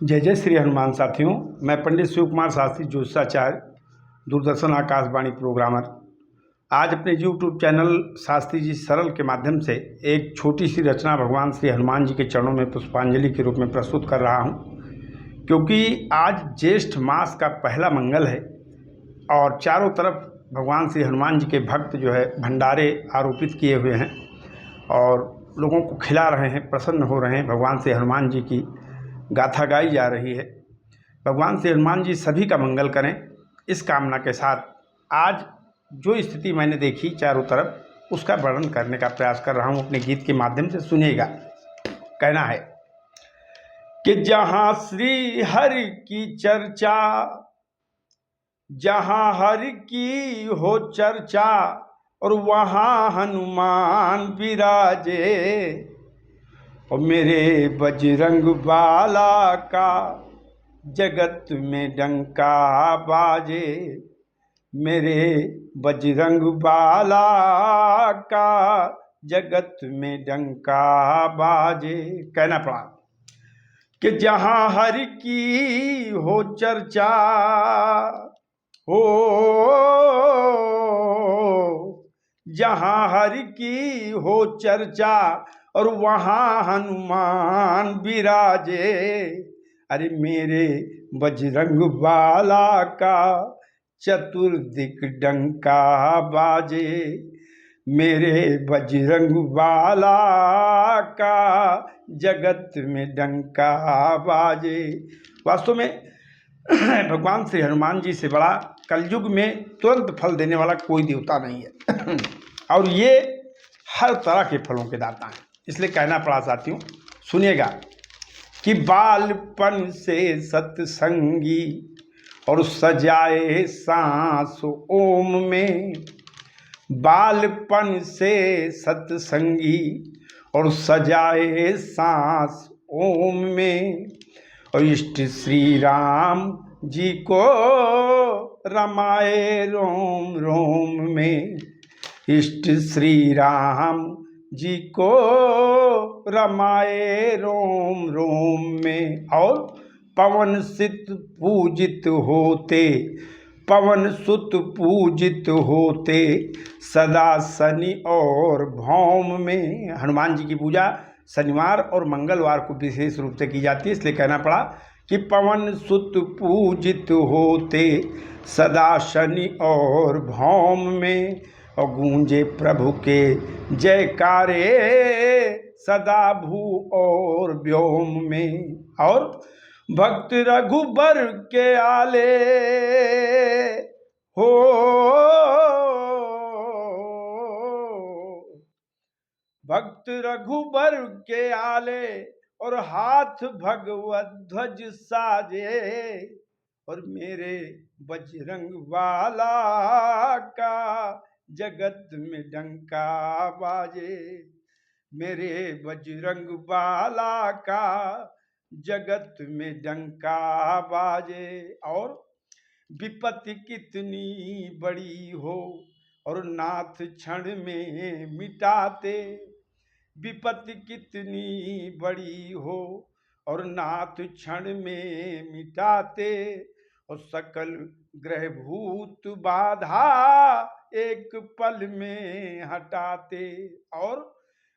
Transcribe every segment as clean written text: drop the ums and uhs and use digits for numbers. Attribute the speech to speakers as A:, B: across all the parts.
A: जय जय श्री हनुमान साथियों। मैं पंडित शिव कुमार शास्त्री ज्योतिषाचार्य, दूरदर्शन आकाशवाणी प्रोग्रामर, आज अपने YouTube चैनल शास्त्री जी सरल के माध्यम से एक छोटी सी रचना भगवान श्री हनुमान जी के चरणों में पुष्पांजलि के रूप में प्रस्तुत कर रहा हूं, क्योंकि आज ज्येष्ठ मास का पहला मंगल है और चारों तरफ भगवान श्री हनुमान जी के भक्त जो है भंडारे आरोपित किए हुए हैं और लोगों को खिला रहे हैं, प्रसन्न हो रहे हैं। भगवान श्री हनुमान जी की गाथा गाई जा रही है। भगवान श्री हनुमान जी सभी का मंगल करें, इस कामना के साथ आज जो स्थिति मैंने देखी चारों तरफ, उसका वर्णन करने का प्रयास कर रहा हूँ अपने गीत के माध्यम से। सुनिएगा। कहना है कि जहाँ श्री हरि की चर्चा, जहाँ हरि की हो चर्चा, और वहाँ हनुमान विराजे, और मेरे बजरंग बाला का जगत में डंका बाजे, मेरे बजरंग बाला का जगत में डंका बाजे। कहना पड़ा कि जहाँ हरि की हो चर्चा, हो जहाँ हरि की हो चर्चा, और वहाँ हनुमान विराजे, अरे मेरे बजरंग बाला का चतुर्दिक डंका बाजे, मेरे बजरंग बाला का जगत में डंका बाजे। वास्तव में भगवान श्री हनुमान जी से बड़ा कलयुग में तुरंत फल देने वाला कोई देवता नहीं है और ये हर तरह के फलों के दाता हैं। इसलिए कहना पड़ा साथियों, सुनिएगा कि बालपन से सत्संगी और सजाए सांस ओम में, बालपन से सत्संगी और सजाए सांस ओम में, और इष्ट श्री राम जी को रमाए रोम रोम में, इष्ट श्री राम जी को रमाए रोम रोम में। और पवन सुत पूजित होते, पवन सुत पूजित होते सदा शनि और भौम में। हनुमान जी की पूजा शनिवार और मंगलवार को विशेष रूप से की जाती है, इसलिए कहना पड़ा कि पवन सुत पूजित होते सदा शनि और भौम में, और गूंजे प्रभु के जयकारे सदा भू और व्योम में। और भक्त रघुबर के आले हो, भक्त रघुबर के आले, और हाथ भगवत ध्वज साजे, और मेरे बजरंग वाला का जगत में डंका बाजे, मेरे बजरंग वाला का जगत में डंका बाजे। और विपत्ति कितनी बड़ी हो और नाथ क्षण में मिटाते, विपत्ति कितनी बड़ी हो और नाथ क्षण में मिटाते, और सकल ग्रह भूत बाधा एक पल में हटाते, और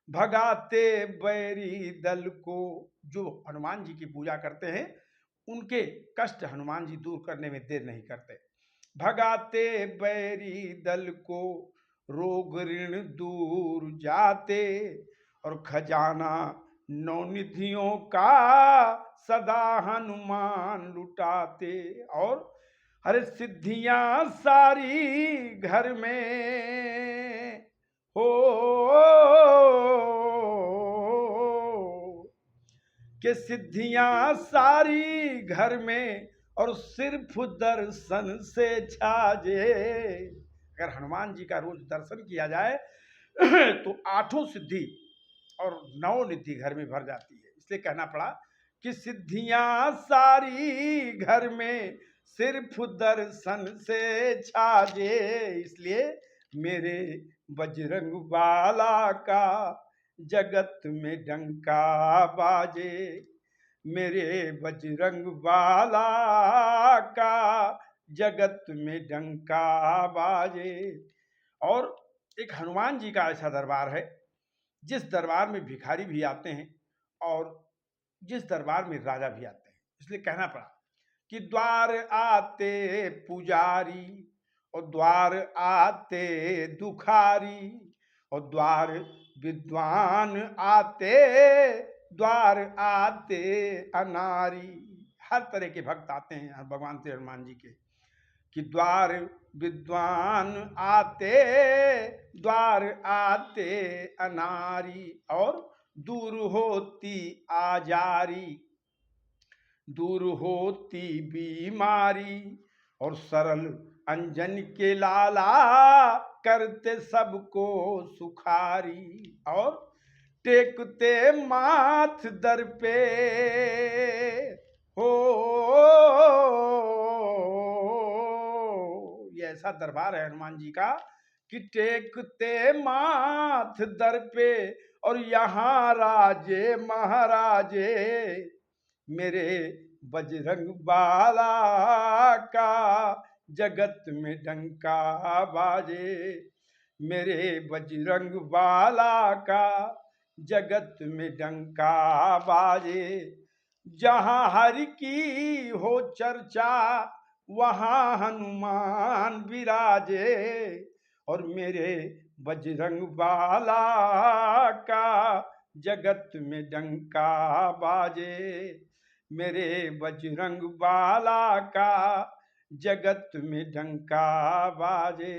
A: भगाते बैरी दल को। जो हनुमान जी की पूजा करते हैं उनके कष्ट हनुमान जी दूर करने में देर नहीं करते। भगाते बैरी दल को, रोग ऋण दूर जाते, और खजाना नौनिधियों का सदा हनुमान लुटाते। और अरे सिद्धियां सारी घर में हो, कि सिद्धियां सारी घर में, और सिर्फ दर्शन से छाजे। अगर हनुमान जी का रोज दर्शन किया जाए तो 8 सिद्धि और 9 निधि घर में भर जाती है। इसलिए कहना पड़ा कि सिद्धियां सारी घर में, सिर्फ दर्शन से छाजे, इसलिए मेरे बजरंग बाला का जगत में डंका बाजे, मेरे बजरंग बाला का जगत में डंका बाजे। और एक हनुमान जी का ऐसा दरबार है जिस दरबार में भिखारी भी आते हैं और जिस दरबार में राजा भी आते हैं। इसलिए कहना पड़ा कि द्वार आते पुजारी और द्वार आते दुखारी और द्वार विद्वान आते, द्वार आते अनारी। हर तरह के भक्त आते हैं भगवान श्री हनुमान जी के, कि द्वार विद्वान आते, द्वार आते अनारी। और दूर होती आजारी, दूर होती बीमारी और सरल अंजन के लाला करते सबको सुखारी। और टेकते माथ दर पे हो, ये ऐसा दरबार है हनुमान जी का कि टेकते माथ दर पे और यहाँ राजे महाराजे, मेरे बजरंग बाला का जगत में डंका बाजे। मेरे बजरंग बाला का जगत में डंका बाजे। जहाँ हरि की हो चर्चा वहाँ हनुमान विराजे। और मेरे बजरंग बाला का जगत में डंका बाजे। मेरे बजरंग बाला का जगत में डंका बाजे।